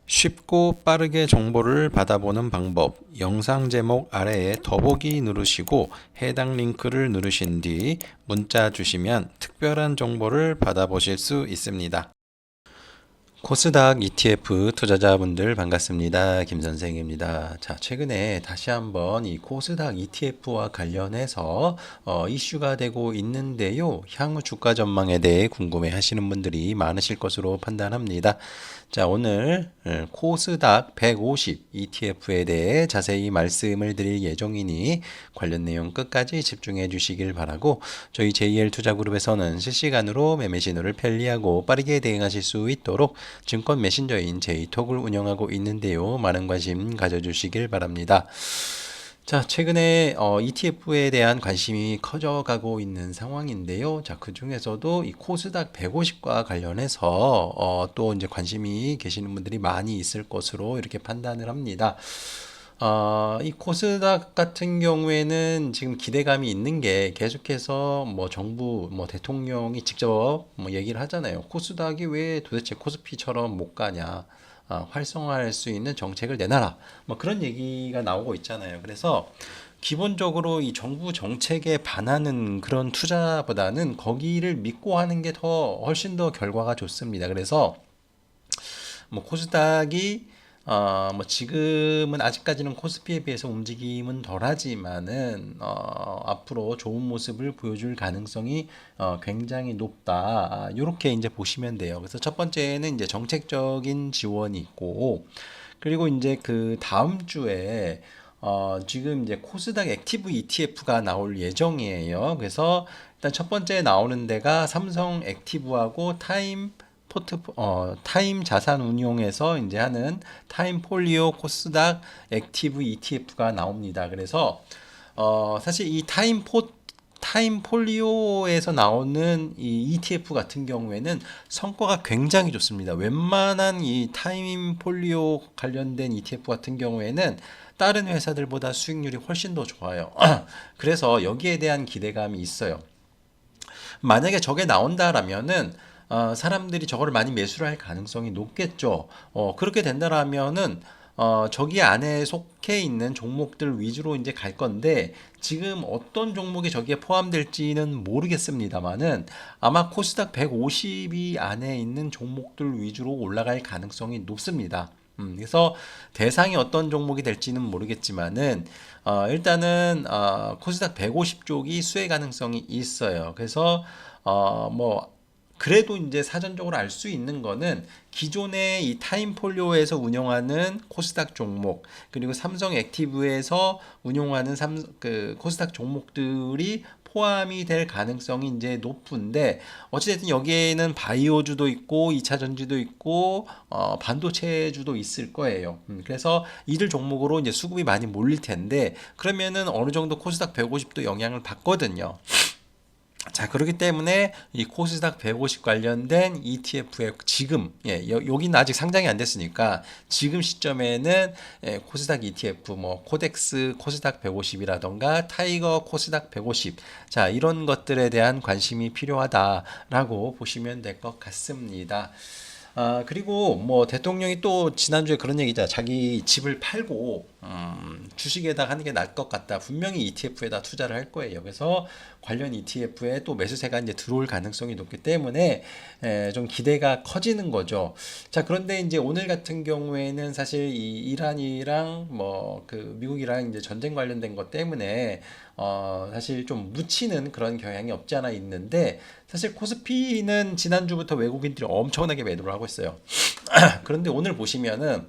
쉽고 빠르게 정보를 받아보는 방법, 영상 제목 아래에 더보기 누르시고 해당 링크를 누르신 뒤 문자 주시면 특별한 정보를 받아보실 수 있습니다. 코스닥 ETF 투자자분들 반갑습니다. 김선생입니다. 자, 최근에 다시 한번 이 코스닥 ETF와 관련해서 이슈가 되고 있는데요. 향후 주가 전망에 대해 궁금해 하시는 분들이 많으실 것으로 판단합니다. 자, 오늘 코스닥 150 ETF에 대해 자세히 말씀을 드릴 예정이니 관련 내용 끝까지 집중해 주시길 바라고, 저희 JL 투자그룹에서는 실시간으로 매매 신호를 편리하고 빠르게 대응하실 수 있도록 증권 메신저인 J톡을 운영하고 있는데요. 많은 관심 가져주시길 바랍니다. 자, 최근에 ETF에 대한 관심이 커져가고 있는 상황인데요. 자, 그 중에서도 이 코스닥 150과 관련해서 또 이제 관심이 계시는 분들이 많이 있을 것으로 이렇게 판단을 합니다. 이 코스닥 같은 경우에는 지금 기대감이 있는 게, 계속해서 뭐 정부, 뭐 대통령이 직접 뭐 얘기를 하잖아요. 코스닥이 왜 도대체 코스피처럼 못 가냐. 활성화할 수 있는 정책을 내놔라. 뭐 그런 얘기가 나오고 있잖아요. 그래서 기본적으로 이 정부 정책에 반하는 그런 투자보다는 거기를 믿고 하는 게 더 훨씬 더 결과가 좋습니다. 그래서 뭐 코스닥이 뭐 지금은 아직까지는 코스피에 비해서 움직임은 덜하지만은 앞으로 좋은 모습을 보여줄 가능성이 굉장히 높다. 이렇게 이제 보시면 돼요. 그래서 첫 번째는 이제 정책적인 지원이 있고, 그리고 이제 그 다음 주에 지금 이제 코스닥 액티브 ETF가 나올 예정이에요. 그래서 일단 첫 번째 나오는 데가 삼성 액티브하고 타임 자산 운용에서 이제 하는 타임 폴리오 코스닥 액티브 ETF가 나옵니다. 그래서 사실 이 타임 폴리오에서 나오는 이 ETF 같은 경우에는 성과가 굉장히 좋습니다. 웬만한 이 타임 폴리오 관련된 ETF 같은 경우에는 다른 회사들보다 수익률이 훨씬 더 좋아요. 그래서 여기에 대한 기대감이 있어요. 만약에 저게 나온다라면은 사람들이 저거를 많이 매수를 할 가능성이 높겠죠. 그렇게 된다라면은 저기 안에 속해 있는 종목들 위주로 이제 갈 건데, 지금 어떤 종목이 저기에 포함될지는 모르겠습니다만은 아마 코스닥 150이 안에 있는 종목들 위주로 올라갈 가능성이 높습니다. 그래서 대상이 어떤 종목이 될지는 모르겠지만은 일단은 코스닥 150 쪽이 수혜 가능성이 있어요. 그래서 뭐 그래도 이제 사전적으로 알 수 있는 거는 기존의 이 타임폴리오에서 운영하는 코스닥 종목, 그리고 삼성 액티브에서 운용하는 그 코스닥 종목들이 포함이 될 가능성이 이제 높은데, 어찌됐든 여기에는 바이오주도 있고 2차전지도 있고 반도체주도 있을 거예요. 그래서 이들 종목으로 이제 수급이 많이 몰릴 텐데, 그러면은 어느 정도 코스닥 150도 영향을 받거든요. 자, 그렇기 때문에 이 코스닥 150 관련된 ETF에 지금, 여기는 아직 상장이 안 됐으니까 지금 시점에는 코스닥 ETF, 뭐 코덱스 코스닥 150이라던가 타이거 코스닥 150, 자, 이런 것들에 대한 관심이 필요하다라고 보시면 될 것 같습니다. 그리고 뭐 대통령이 또 지난주에 그런 얘기잖아. 자기 집을 팔고 주식에다 하는 게 나을 것 같다. 분명히 ETF에다 투자를 할 거예요. 그래서 관련 ETF에 또 매수세가 이제 들어올 가능성이 높기 때문에 좀 기대가 커지는 거죠. 자, 그런데 이제 오늘 같은 경우에는 사실 이 이란이랑 뭐 그 미국이랑 이제 전쟁 관련된 것 때문에 사실 좀 묻히는 그런 경향이 없지 않아 있는데, 사실 코스피는 지난주부터 외국인들이 엄청나게 매도를 하고 있어요. 그런데 오늘 보시면은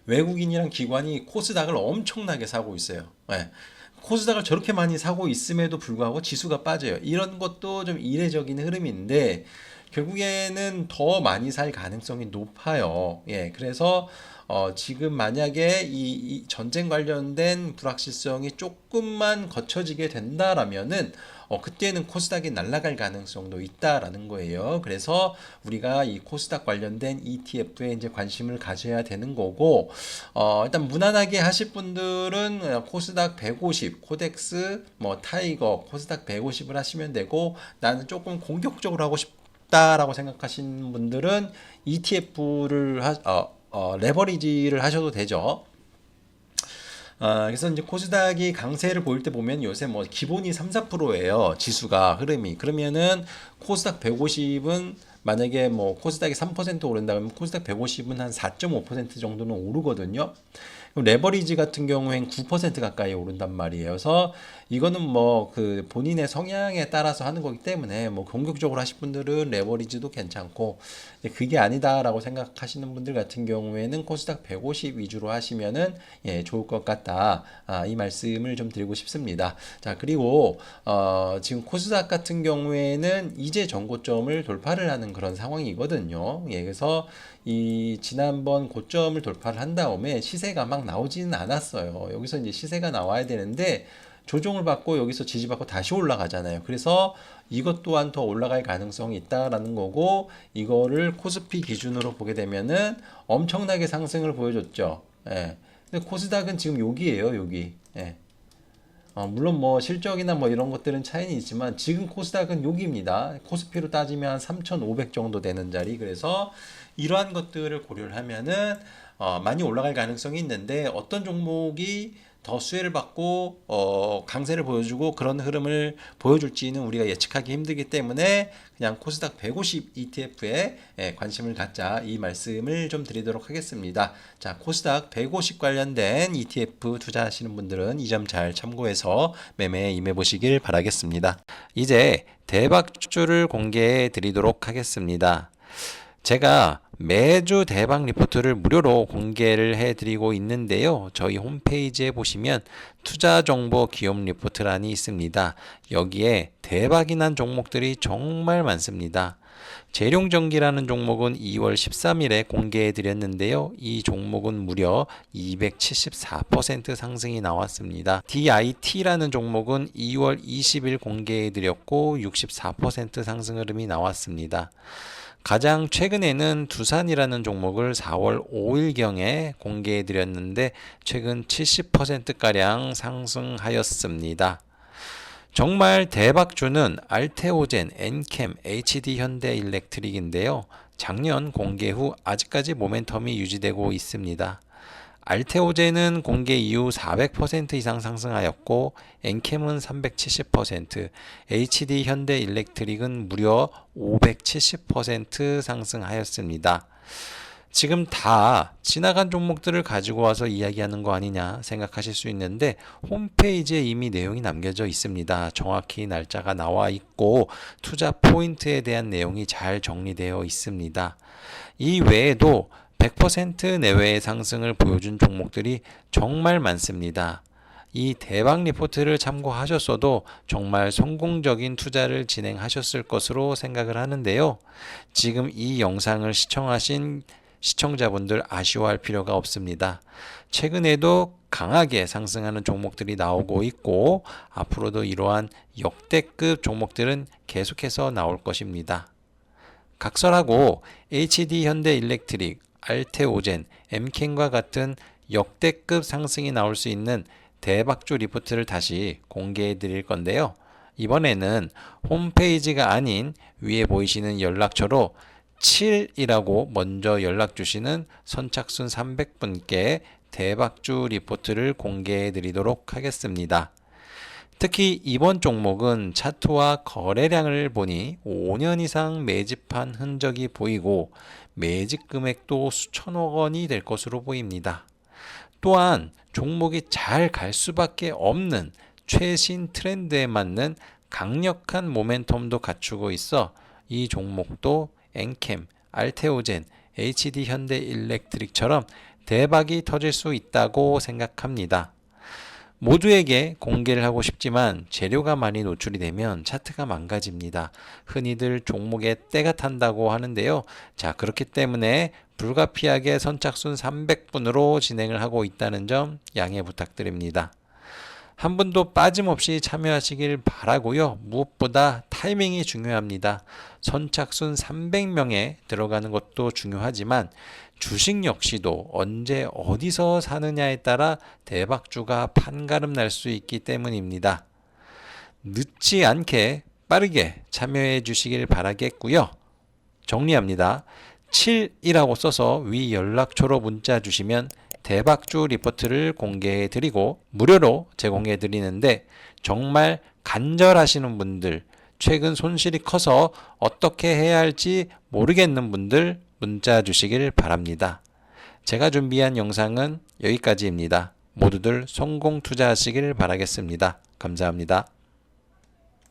외국인이랑 기관이 코스닥을 엄청나게 사고 있어요. 네. 코스닥을 저렇게 많이 사고 있음에도 불구하고 지수가 빠져요. 이런 것도 좀 이례적인 흐름인데 결국에는 더 많이 살 가능성이 높아요. 예, 그래서 지금 만약에 이 전쟁 관련된 불확실성이 조금만 거쳐지게 된다라면은 그때는 코스닥이 날아갈 가능성도 있다라는 거예요. 그래서 우리가 이 코스닥 관련된 ETF에 이제 관심을 가져야 되는 거고, 일단 무난하게 하실 분들은 코스닥 150, 코덱스, 뭐 타이거, 코스닥 150을 하시면 되고, 나는 조금 공격적으로 하고 싶다라고 생각하시는 분들은 ETF를 레버리지를 하셔도 되죠. 그래서 이제 코스닥이 강세를 보일 때 보면 요새 뭐 기본이 3, 4%예요. 지수가 흐름이. 그러면은 코스닥 150은 만약에 뭐 코스닥이 3% 오른다 그러면 코스닥 150은 한 4.5% 정도는 오르거든요. 레버리지 같은 경우엔 9% 가까이 오른단 말이에요. 그래서 이거는 뭐 그 본인의 성향에 따라서 하는 거기 때문에 뭐 공격적으로 하실 분들은 레버리지도 괜찮고, 그게 아니다라고 생각하시는 분들 같은 경우에는 코스닥 150 위주로 하시면은 좋을 것 같다. 이 말씀을 좀 드리고 싶습니다. 자, 그리고 지금 코스닥 같은 경우에는 이제 전고점을 돌파를 하는 그런 상황이거든요. 그래서 이 지난번 고점을 돌파를 한 다음에 시세가 막 나오지는 않았어요. 여기서 이제 시세가 나와야 되는데 조정을 받고 여기서 지지받고 다시 올라가잖아요. 그래서 이것 또한 더 올라갈 가능성이 있다라는 거고, 이거를 코스피 기준으로 보게 되면은 엄청나게 상승을 보여줬죠. 근데 코스닥은 지금 여기에요, 여기. 물론 뭐 실적이나 뭐 이런 것들은 차이는 있지만 지금 코스닥은 여기입니다. 코스피로 따지면 한 3,500 정도 되는 자리. 그래서 이러한 것들을 고려를 하면은 많이 올라갈 가능성이 있는데, 어떤 종목이 더 수혜를 받고 강세를 보여주고 그런 흐름을 보여줄지는 우리가 예측하기 힘들기 때문에 그냥 코스닥 150 ETF에 관심을 갖자, 이 말씀을 좀 드리도록 하겠습니다. 자, 코스닥 150 관련된 ETF 투자하시는 분들은 이 점 잘 참고해서 매매에 임해 보시길 바라겠습니다. 이제 대박주를 공개해 드리도록 하겠습니다. 제가 매주 대박 리포트를 무료로 공개를 해드리고 있는데요. 저희 홈페이지에 보시면 투자 정보 기업 리포트란이 있습니다. 여기에 대박이 난 종목들이 정말 많습니다. 재룡전기라는 종목은 2월 13일에 공개해 드렸는데요. 이 종목은 무려 274% 상승이 나왔습니다. DIT라는 종목은 2월 20일 공개해 드렸고 64% 상승 흐름이 나왔습니다. 가장 최근에는 두산이라는 종목을 4월 5일경에 공개해 드렸는데 최근 70%가량 상승하였습니다. 정말 대박주는 알테오젠, 엔캠, HD현대일렉트릭인데요. 작년 공개 후 아직까지 모멘텀이 유지되고 있습니다. 알테오젠은 공개 이후 400% 이상 상승하였고, 엔캠은 370%, HD현대일렉트릭은 무려 570% 상승하였습니다. 지금 다 지나간 종목들을 가지고 와서 이야기하는 거 아니냐 생각하실 수 있는데, 홈페이지에 이미 내용이 남겨져 있습니다. 정확히 날짜가 나와 있고 투자 포인트에 대한 내용이 잘 정리되어 있습니다. 이 외에도 100% 내외의 상승을 보여준 종목들이 정말 많습니다. 이 대박 리포트를 참고하셨어도 정말 성공적인 투자를 진행하셨을 것으로 생각을 하는데요. 지금 이 영상을 시청하신 시청자분들 아쉬워할 필요가 없습니다. 최근에도 강하게 상승하는 종목들이 나오고 있고, 앞으로도 이러한 역대급 종목들은 계속해서 나올 것입니다. 각설하고 HD현대일렉트릭, 알테오젠, 엠켄과 같은 역대급 상승이 나올 수 있는 대박주 리포트를 다시 공개해 드릴 건데요. 이번에는 홈페이지가 아닌 위에 보이시는 연락처로 7이라고 먼저 연락 주시는 선착순 300분께 대박주 리포트를 공개해 드리도록 하겠습니다. 특히 이번 종목은 차트와 거래량을 보니 5년 이상 매집한 흔적이 보이고 매집 금액도 수천억 원이 될 것으로 보입니다. 또한 종목이 잘 갈 수밖에 없는 최신 트렌드에 맞는 강력한 모멘텀도 갖추고 있어 이 종목도 엔캠, 알테오젠, HD현대일렉트릭처럼 대박이 터질 수 있다고 생각합니다. 모두에게 공개를 하고 싶지만 재료가 많이 노출이 되면 차트가 망가집니다. 흔히들 종목에 때가 탄다고 하는데요. 자, 그렇기 때문에 불가피하게 선착순 300분으로 진행을 하고 있다는 점 양해 부탁드립니다. 한 분도 빠짐없이 참여하시길 바라고요. 무엇보다 타이밍이 중요합니다. 선착순 300명에 들어가는 것도 중요하지만 주식 역시도 언제 어디서 사느냐에 따라 대박주가 판가름 날 수 있기 때문입니다. 늦지 않게 빠르게 참여해 주시길 바라겠고요. 정리합니다. 7이라고 써서 위 연락처로 문자 주시면 대박주 리포트를 공개해 드리고 무료로 제공해 드리는데 정말 간절하시는 분들, 최근 손실이 커서 어떻게 해야 할지 모르겠는 분들 문자 주시길 바랍니다. 제가 준비한 영상은 여기까지입니다. 모두들 성공 투자하시길 바라겠습니다. 감사합니다.